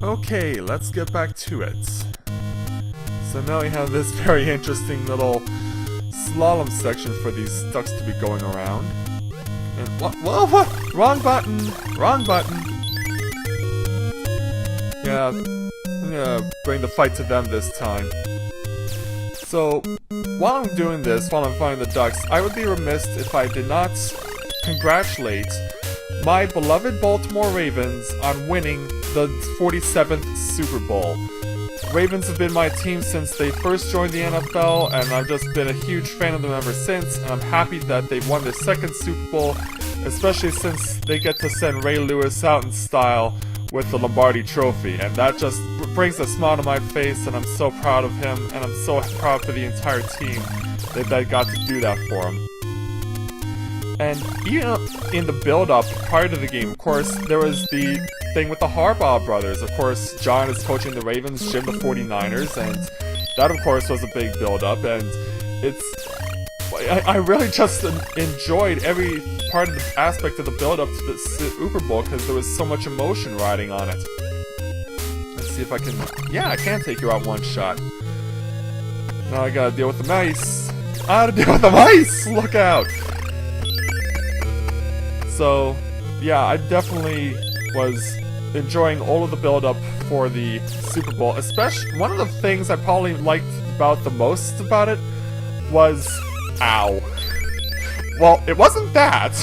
Okay, let's get back to it. So now we have this very interesting little slalom section for these ducks to be going around. And what? Wrong button! Wrong button! Yeah, I'm gonna bring the fight to them this time. So, while I'm doing this, while I'm fighting the ducks, I would be remiss if I did not congratulate my beloved Baltimore Ravens on winning the 47th Super Bowl. Ravens have been my team since they first joined the NFL, and I've just been a huge fan of them ever since, and I'm happy that they've won their second Super Bowl, especially since they get to send Ray Lewis out in style with the Lombardi Trophy, and that just brings a smile to my face, and I'm so proud of him, and I'm so proud for the entire team that they got to do that for him. And even in the build-up prior to the game, of course, there was the thing with the Harbaugh brothers. Of course, John is coaching the Ravens, Jim the 49ers, and that, of course, was a big build-up, and I really just enjoyed every part of the aspect of the build-up to the Super Bowl because there was so much emotion riding on it. Let's see if I can... Yeah, I can take you out one shot. Now I gotta deal with the mice. I gotta deal with the mice! Look out! So, yeah, I definitely was enjoying all of the build-up for the Super Bowl. Especially, one of the things I probably liked about the most about it was... Ow. Well, it wasn't that.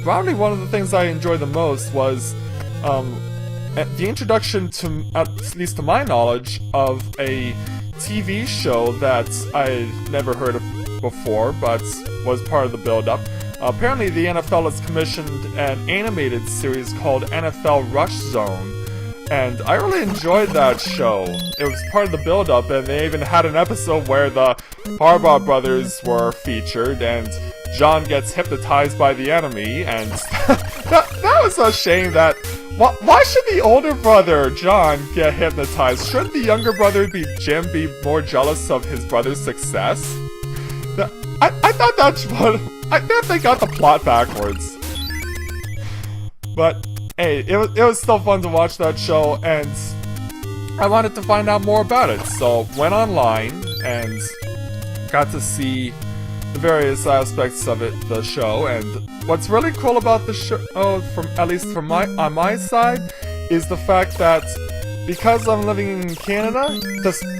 Probably one of the things I enjoyed the most was the introduction to, at least to my knowledge, of a TV show that I never heard of before, but was part of the build-up. Apparently the NFL has commissioned an animated series called NFL Rush Zone, and I really enjoyed that show. It was part of the build-up, and they even had an episode where the Harbaugh brothers were featured, and John gets hypnotized by the enemy, and that was a shame that... Why should the older brother, John, get hypnotized? Shouldn't the younger brother, Jim, be more jealous of his brother's success? I thought that's what... I think they got the plot backwards. But, hey, it was still fun to watch that show, and I wanted to find out more about it. So, went online, and got to see the various aspects of it, the show, and what's really cool about the show, at least on my side, is the fact that because I'm living in Canada,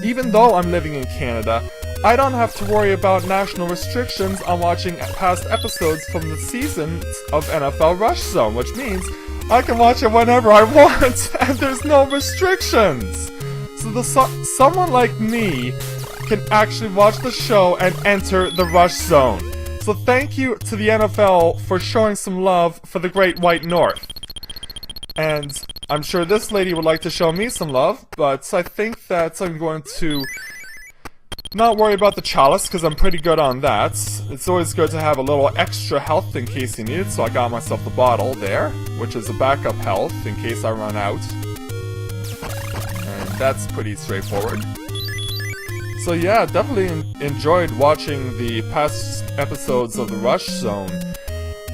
even though I'm living in Canada, I don't have to worry about national restrictions on watching past episodes from the seasons of NFL Rush Zone, which means I can watch it whenever I want, and there's no restrictions! So someone like me can actually watch the show and enter the Rush Zone. So thank you to the NFL for showing some love for the Great White North. And I'm sure this lady would like to show me some love, but I think that I'm going to not worry about the chalice, because I'm pretty good on that. It's always good to have a little extra health in case you need it, so I got myself the bottle there, which is a backup health in case I run out. And that's pretty straightforward. So yeah, definitely enjoyed watching the past episodes of the Rush Zone.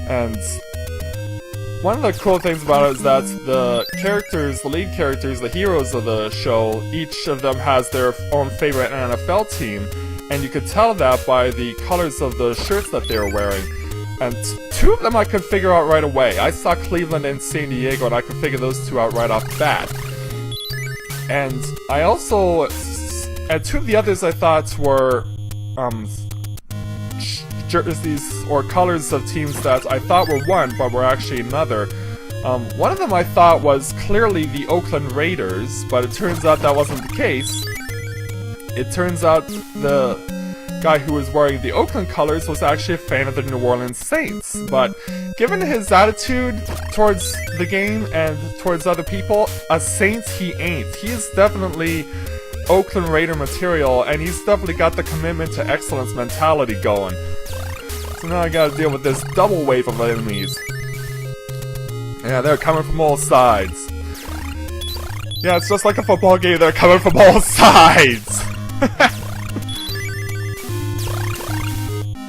And one of the cool things about it is that the lead characters, the heroes of the show, each of them has their own favorite NFL team, and you could tell that by the colors of the shirts that they were wearing. And two of them I could figure out right away. I saw Cleveland and San Diego, and I could figure those two out right off the bat. And I also... And two of the others I thought were jerseys or colors of teams that I thought were one, but were actually another. One of them I thought was clearly the Oakland Raiders, but it turns out that wasn't the case. It turns out the guy who was wearing the Oakland colors was actually a fan of the New Orleans Saints. But given his attitude towards the game and towards other people, a Saint he ain't. He is definitely Oakland Raider material, and he's definitely got the commitment to excellence mentality going. So now I gotta deal with this double wave of enemies. Yeah, they're coming from all sides. Yeah, it's just like a football game, they're coming from all sides!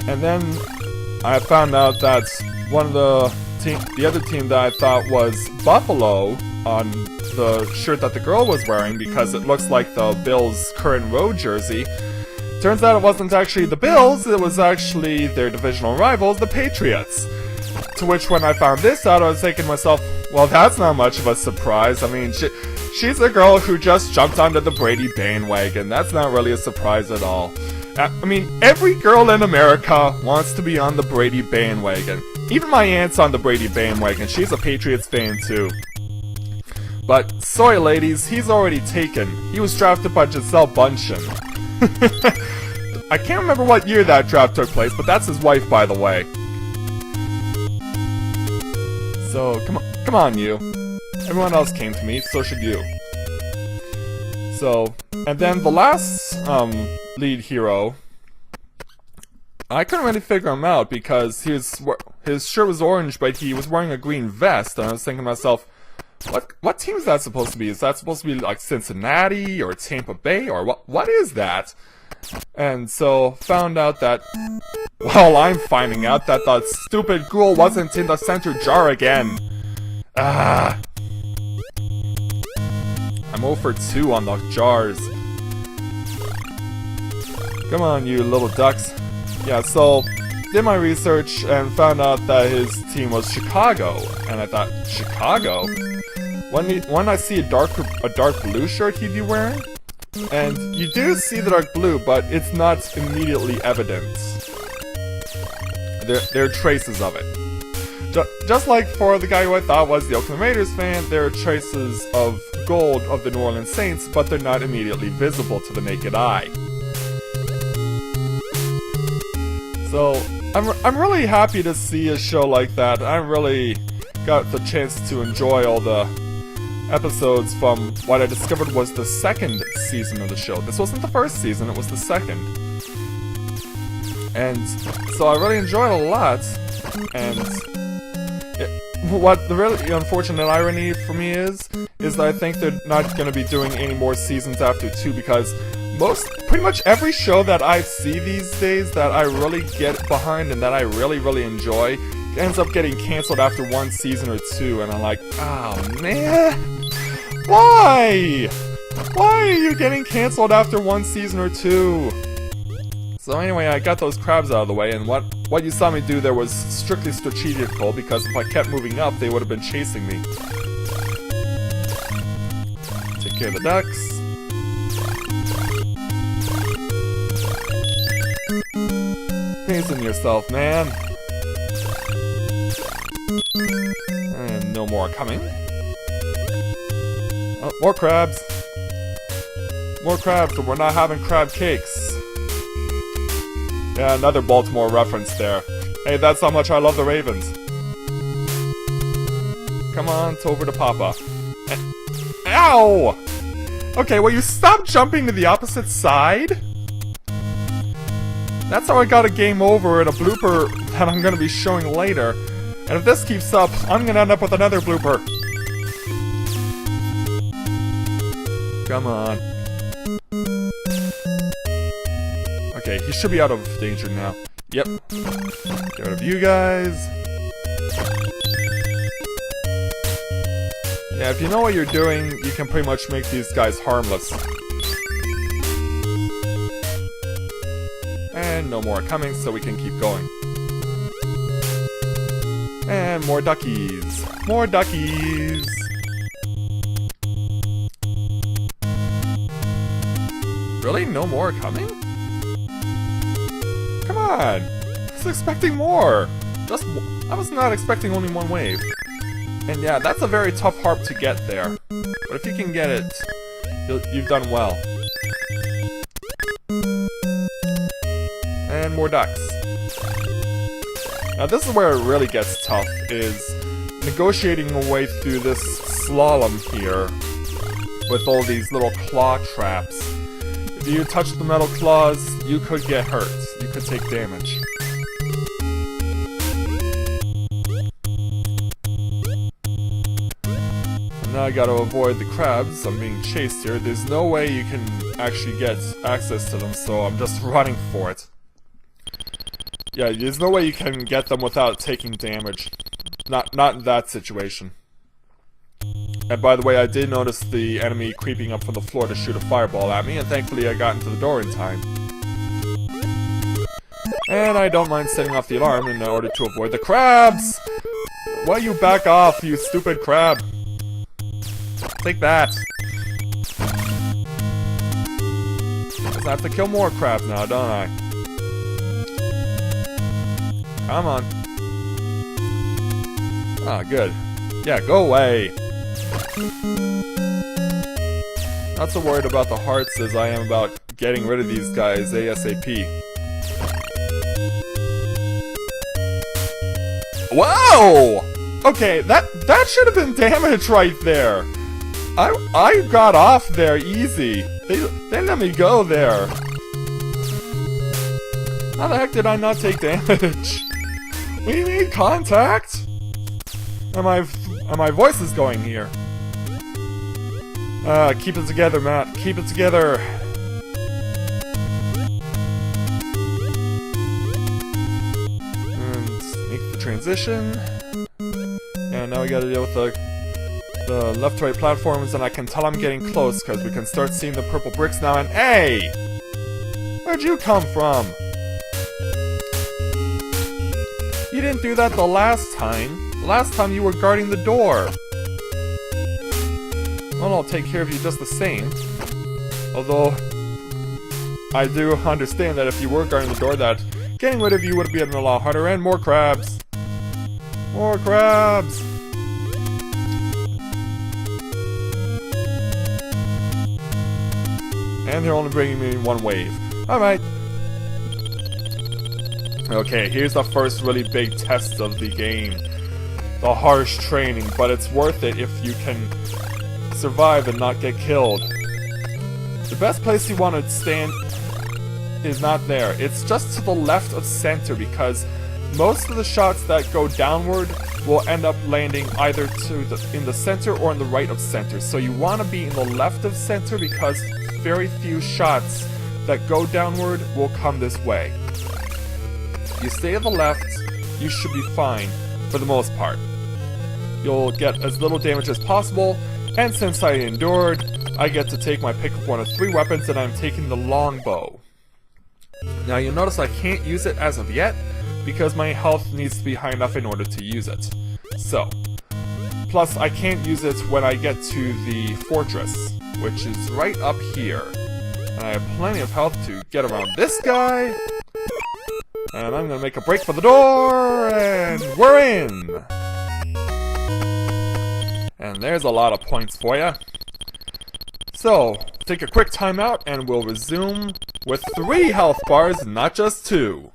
And then I found out that one of the the other team that I thought was Buffalo on the shirt that the girl was wearing because it looks like the Bills' current road jersey. Turns out it wasn't actually the Bills, it was actually their divisional rivals, the Patriots. To which, when I found this out, I was thinking to myself, well, that's not much of a surprise. I mean, she's a girl who just jumped onto the Brady bandwagon. That's not really a surprise at all. I mean, every girl in America wants to be on the Brady bandwagon. Even my aunt's on the Brady bandwagon. She's a Patriots fan too. But, sorry ladies, he's already taken. He was drafted by Gisele Bundchen. I can't remember what year that draft took place, but that's his wife, by the way. So, come on you. Everyone else came to me, so should you. So, and then the last, lead hero, I couldn't really figure him out because his shirt was orange, but he was wearing a green vest, and I was thinking to myself, what team is that supposed to be? Is that supposed to be like Cincinnati or Tampa Bay or what is that? And so found out that, well, I'm finding out that the stupid ghoul wasn't in the center jar again. I'm 0 for 2 on the jars. Come on, you little ducks. Yeah, so did my research and found out that his team was Chicago, and I thought, Chicago? When I see a dark blue shirt he'd be wearing, and you do see the dark blue, but it's not immediately evident. There are traces of it. Just like for the guy who I thought was the Oakland Raiders fan, there are traces of gold of the New Orleans Saints, but they're not immediately visible to the naked eye. So, I'm really happy to see a show like that. I really got the chance to enjoy all the episodes from what I discovered was the second season of the show. This wasn't the first season, it was the second. And so I really enjoyed it a lot, and what the really unfortunate irony for me is that I think they're not going to be doing any more seasons after 2 because pretty much every show that I see these days that I really get behind and that I really enjoy ends up getting canceled after 1 season or 2, and I'm like, oh man, why? Why are you getting canceled after 1 season or 2? So anyway, I got those crabs out of the way, and what you saw me do there was strictly strategical, because if I kept moving up, they would have been chasing me. Take care of the ducks. Pacing yourself, man. And no more coming. Oh, more crabs. More crabs, but we're not having crab cakes. Yeah, another Baltimore reference there. Hey, that's how much I love the Ravens. Come on, over to Papa. Ow! Okay, will you stop jumping to the opposite side? That's how I got a game over in a blooper that I'm gonna be showing later. And if this keeps up, I'm gonna end up with another blooper. Come on. Okay, he should be out of danger now. Yep. Get rid of you guys. Yeah, if you know what you're doing, you can pretty much make these guys harmless. And no more coming, so we can keep going. And more duckies. More duckies! Really? No more coming? Come on! I was expecting more! I was not expecting only 1 wave. And yeah, that's a very tough harp to get there. But if you can get it, you've done well. And more ducks. Now this is where it really gets tough, is negotiating a way through this slalom here with all these little claw traps. If you touch the metal claws, you could get hurt. You could take damage. And now I gotta avoid the crabs. I'm being chased here. There's no way you can actually get access to them, so I'm just running for it. Yeah, there's no way you can get them without taking damage. Not in that situation. And by the way, I did notice the enemy creeping up from the floor to shoot a fireball at me, and thankfully I got into the door in time. And I don't mind setting off the alarm in order to avoid the crabs! Why you back off, you stupid crab? Take that! I have to kill more crabs now, don't I? Come on. Ah, good. Yeah, go away! Not so worried about the hearts as I am about getting rid of these guys ASAP. Whoa! Okay, that should have been damage right there. I got off there easy. They let me go there. How the heck did I not take damage? We need contact. And my voice is going here. Keep it together, Matt. Keep it together. And make the transition. And now we gotta deal with the left-right platforms, and I can tell I'm getting close because we can start seeing the purple bricks now. And hey! Where'd you come from? You didn't do that the last time. The last time you were guarding the door. Well, I'll take care of you just the same. Although, I do understand that if you were guarding the door, that getting rid of you would have been a lot harder. And more crabs. More crabs. And they're only bringing me one wave. Alright. Okay, here's the first really big test of the game. The harsh training, but it's worth it if you can survive and not get killed. The best place you want to stand is not there. It's just to the left of center, because most of the shots that go downward will end up landing either in the center or in the right of center. So you want to be in the left of center because very few shots that go downward will come this way. You stay at the left, you should be fine for the most part. You'll get as little damage as possible, and since I endured, I get to take my pick of one of 3 weapons, and I'm taking the longbow. Now you'll notice I can't use it as of yet, because my health needs to be high enough in order to use it. So, plus I can't use it when I get to the fortress, which is right up here. And I have plenty of health to get around this guy. And I'm gonna make a break for the door, and we're in! And there's a lot of points for ya. So, take a quick timeout and we'll resume with 3 health bars, not just 2.